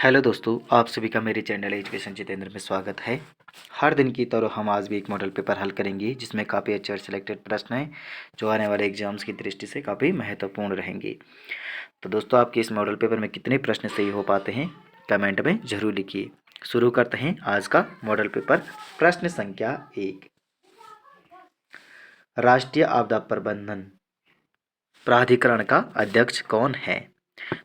Hello दोस्तों, आप सभी का मेरे चैनल एजुकेशन जितेंद्र में स्वागत है। हर दिन की तरह हम आज भी एक मॉडल पेपर हल करेंगे जिसमें काफ़ी अच्छे और सिलेक्टेड प्रश्न हैं जो आने वाले एग्जाम्स की दृष्टि से काफ़ी महत्वपूर्ण रहेंगे। तो दोस्तों, आपके इस मॉडल पेपर में कितने प्रश्न सही हो पाते हैं कमेंट में ज़रूर लिखिए। शुरू करते हैं आज का मॉडल पेपर। प्रश्न संख्या 1, राष्ट्रीय आपदा प्रबंधन प्राधिकरण का अध्यक्ष कौन है?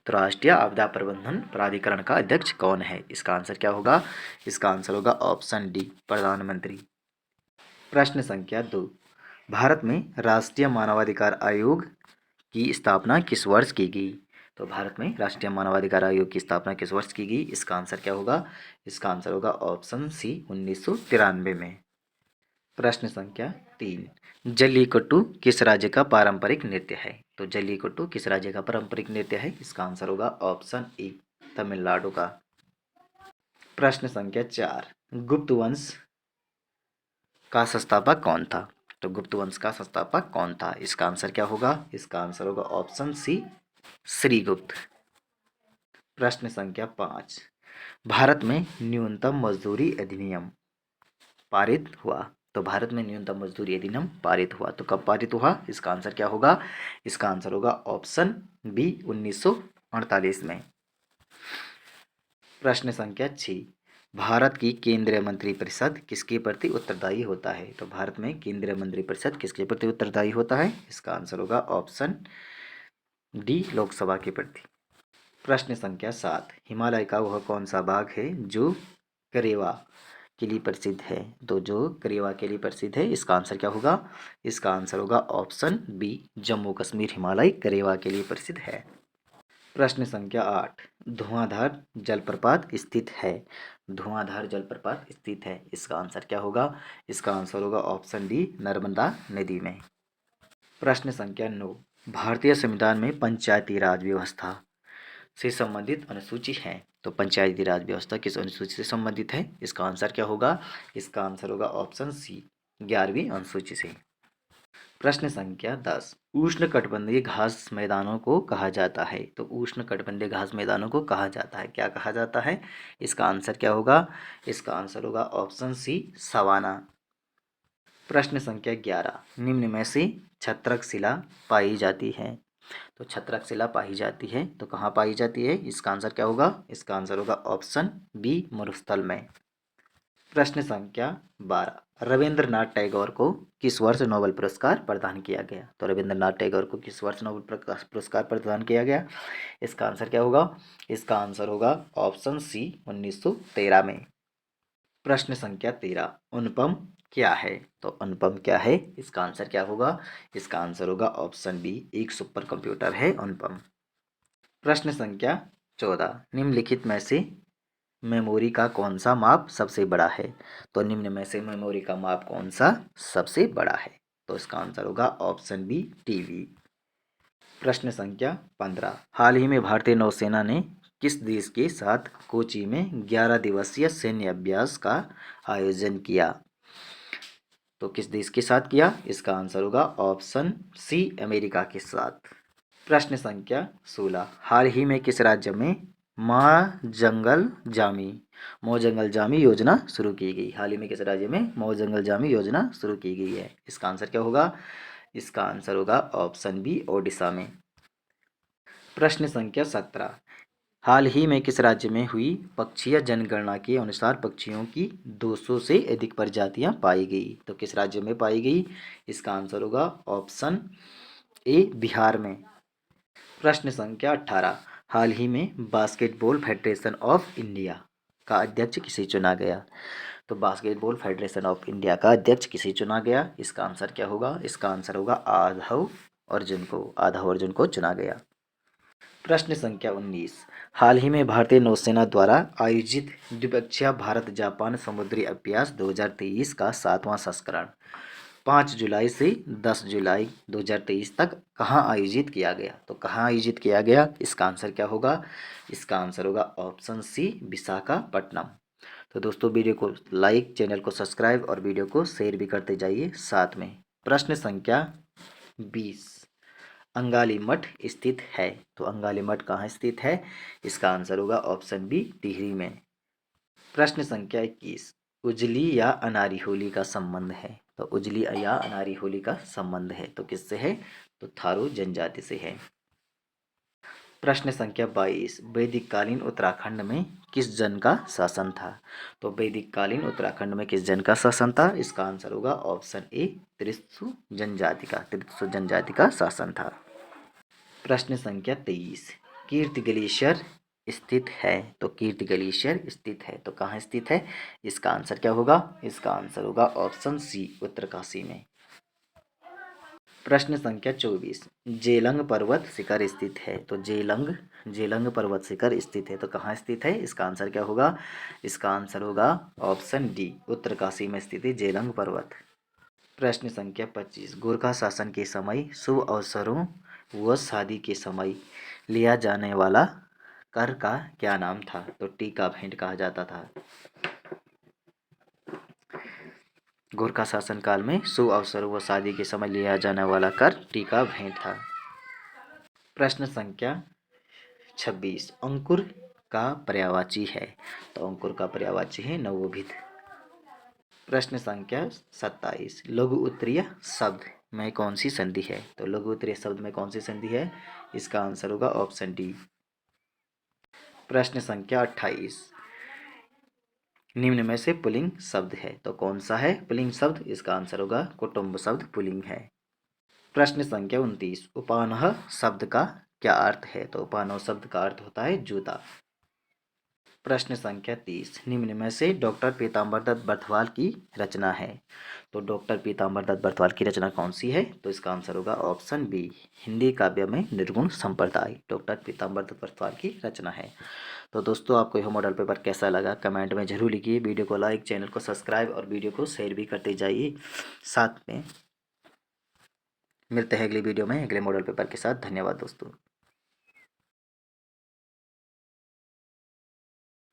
तो राष्ट्रीय आपदा प्रबंधन प्राधिकरण का अध्यक्ष कौन है? इसका आंसर क्या होगा? इसका आंसर होगा ऑप्शन डी, प्रधानमंत्री। प्रश्न संख्या 2, भारत में राष्ट्रीय मानवाधिकार आयोग की स्थापना किस वर्ष की गई? तो भारत में राष्ट्रीय मानवाधिकार आयोग की स्थापना किस वर्ष की गई? इसका आंसर क्या होगा? इसका आंसर होगा ऑप्शन सी, 1993 में। प्रश्न संख्या 3, जल्लीकट्टू किस राज्य का पारंपरिक नृत्य है? तो जल्लीकट्टू किस राज्य का पारंपरिक नृत्य है? इसका आंसर होगा ऑप्शन ए, तमिलनाडु का। प्रश्न संख्या 4, गुप्त वंश का संस्थापक कौन था? तो गुप्त वंश का संस्थापक कौन था? इसका आंसर क्या होगा? इसका आंसर होगा ऑप्शन सी, श्रीगुप्त। प्रश्न संख्या 5, भारत में न्यूनतम मजदूरी अधिनियम पारित हुआ। तो भारत में न्यूनतम मजदूरी अधिनियम पारित हुआ, तो कब पारित हुआ? इसका आंसर क्या होगा? इसका आंसर होगा ऑप्शन बी, 1948 में। प्रश्न संख्या 6, भारत की केंद्रीय मंत्रिपरिषद किसके प्रति उत्तरदायी होता है? तो भारत में केंद्रीय मंत्रिपरिषद किसके प्रति उत्तरदायी होता है? इसका आंसर होगा ऑप्शन डी, लोकसभा के प्रति। प्रश्न संख्या 7, हिमालय का वह कौन सा बाघ है जो करेवा के लिए प्रसिद्ध है? तो जो करेवा के लिए प्रसिद्ध है, इसका आंसर क्या होगा? इसका आंसर होगा ऑप्शन बी, जम्मू कश्मीर हिमालय करेवा के लिए प्रसिद्ध है। प्रश्न संख्या 8, धुआंधार जलप्रपात स्थित है। धुआंधार जलप्रपात स्थित है, इसका आंसर क्या होगा? इसका आंसर होगा ऑप्शन डी, नर्मदा नदी में। प्रश्न संख्या 9, भारतीय संविधान में पंचायती राज व्यवस्था से संबंधित अनुसूची है। तो पंचायती राज व्यवस्था किस अनुसूची से संबंधित है? इसका आंसर क्या होगा? इसका आंसर होगा ऑप्शन सी, 11वीं अनुसूची से। प्रश्न संख्या 10, उष्णकटिबंधीय घास मैदानों को कहा जाता है। तो उष्णकटिबंधीय घास मैदानों को कहा जाता है, क्या कहा जाता है? इसका आंसर क्या होगा? इसका आंसर होगा ऑप्शन सी, सवाना। प्रश्न संख्या 11, निम्न में से छत्रक शिला पाई जाती है। तो छत्रक शिला पाई जाती है, तो कहाँ पाई जाती है? इसका आंसर क्या होगा? इसका आंसर होगा ऑप्शन बी, मरुस्थल में। प्रश्न संख्या 12, रविंद्रनाथ टैगोर को किस वर्ष नोबेल पुरस्कार प्रदान किया गया? तो रविंद्रनाथ टैगोर को किस वर्ष नोबेल पुरस्कार प्रदान किया गया? इसका आंसर क्या होगा? इसका आंसर होगा ऑप्शन सी, 1913 में। प्रश्न संख्या 13, अनुपम क्या है? तो अनुपम क्या है? इसका आंसर क्या होगा? इसका आंसर होगा ऑप्शन बी, एक सुपर कंप्यूटर है अनुपम। प्रश्न संख्या 14, निम्नलिखित में से मेमोरी का कौन सा माप सबसे बड़ा है? तो निम्न में से मेमोरी का माप कौन सा सबसे बड़ा है? तो इसका आंसर होगा ऑप्शन बी, टीबी। प्रश्न संख्या 15, हाल ही में भारतीय नौसेना ने किस देश के साथ कोची में 11 दिवसीय सैन्य अभ्यास का आयोजन किया? तो किस देश के साथ किया? इसका आंसर होगा ऑप्शन सी, अमेरिका के साथ। प्रश्न संख्या 16, हाल ही में किस राज्य में माँ जंगल जामी मौ जंगल जामी योजना शुरू की गई? हाल ही में किस राज्य में मौ जंगल जामी योजना शुरू की गई है? इसका आंसर क्या होगा? इसका आंसर होगा ऑप्शन बी, ओडिशा में। प्रश्न संख्या 17, हाल ही में किस राज्य में हुई पक्षीय जनगणना के अनुसार पक्षियों की 200 से अधिक प्रजातियां पाई गई? तो किस राज्य में पाई गई? इसका आंसर होगा ऑप्शन ए, बिहार में। प्रश्न संख्या 18, हाल ही में बास्केटबॉल फेडरेशन ऑफ इंडिया का अध्यक्ष किसे चुना गया? तो बास्केटबॉल फेडरेशन ऑफ इंडिया का अध्यक्ष किसे चुना गया? इसका आंसर क्या होगा? इसका आंसर होगा आधव अर्जुन को चुना गया। प्रश्न संख्या 19, हाल ही में भारतीय नौसेना द्वारा आयोजित द्विपक्षीय भारत जापान समुद्री अभ्यास 2023 का 7वां संस्करण 5 जुलाई से 10 जुलाई 2023 तक कहाँ आयोजित किया गया? तो कहाँ आयोजित किया गया? इसका आंसर क्या होगा? इसका आंसर होगा ऑप्शन सी, विशाखापट्टनम। तो दोस्तों, वीडियो को लाइक, चैनल को सब्सक्राइब और वीडियो को शेयर भी करते जाइए साथ में। प्रश्न संख्या 20, अंगाली मठ स्थित है? तो अंगाली मठ कहाँ स्थित है? इसका आंसर होगा ऑप्शन बी, टिहरी में। प्रश्न संख्या 21, उजली या अनारी होली का संबंध है? तो उजली या अनारी होली का संबंध है तो किससे है? तो थारू जनजाति से है। प्रश्न संख्या 22, वैदिक कालीन उत्तराखंड में किस जन का शासन था? तो वैदिक कालीन उत्तराखंड में किस जन का शासन था? इसका आंसर होगा ऑप्शन ए, त्रिशु जनजाति का। त्रिशु जनजाति का शासन था। प्रश्न संख्या 23, कीर्ति ग्लेशियर स्थित है? तो कीर्ति ग्लेशियर स्थित है तो कहाँ स्थित है? इसका आंसर क्या होगा? इसका आंसर होगा ऑप्शन सी, उत्तरकाशी में। प्रश्न संख्या 24, जेलंग पर्वत शिखर स्थित है? तो जेलंग पर्वत शिखर स्थित है तो कहाँ स्थित है? इसका आंसर क्या होगा? इसका आंसर होगा ऑप्शन डी, उत्तरकाशी में स्थित है जेलंग पर्वत। प्रश्न संख्या 25, गोरखा शासन के समय शुभ अवसरों व शादी के समय लिया जाने वाला कर का क्या नाम था? तो टीका भेंट कहा जाता था। गोरखा शासन काल में शुभ अवसरों व शादी के समय लिया जाने वाला कर टीका भेंट था। प्रश्न संख्या 26, अंकुर का पर्यायवाची है? तो अंकुर का पर्यायवाची है नवोभित। प्रश्न संख्या 27, लघु उत्तरीय शब्द में कौन सी संधि है? तो लघु उत्तरीय शब्द में कौन सी संधि है? इसका आंसर होगा ऑप्शन डी। प्रश्न संख्या 28, निम्न में से पुल्लिंग शब्द है तो कौन सा है पुल्लिंग शब्द? इसका आंसर होगा कुटुंब शब्द पुल्लिंग है। प्रश्न संख्या 29, उपानह शब्द का क्या अर्थ है? तो उपानह शब्द का अर्थ होता है जूता। प्रश्न संख्या 30, निम्न में से डॉक्टर पीताम्बर दत्त बर्थवाल की रचना है? तो डॉक्टर पीताम्बर दत्त बर्थवाल की रचना कौन सी है? तो इसका आंसर होगा ऑप्शन बी, हिंदी काव्य में निर्गुण संप्रदाय डॉक्टर पीताम्बर दत्त बर्थवाल की रचना है। तो दोस्तों आपको यह मॉडल पेपर कैसा लगा कमेंट में जरूर लिखिए। वीडियो को लाइक, चैनल को सब्सक्राइब और वीडियो को शेयर भी करते जाइए। साथ में मिलते हैं अगली वीडियो में अगले मॉडल पेपर के साथ। धन्यवाद दोस्तों।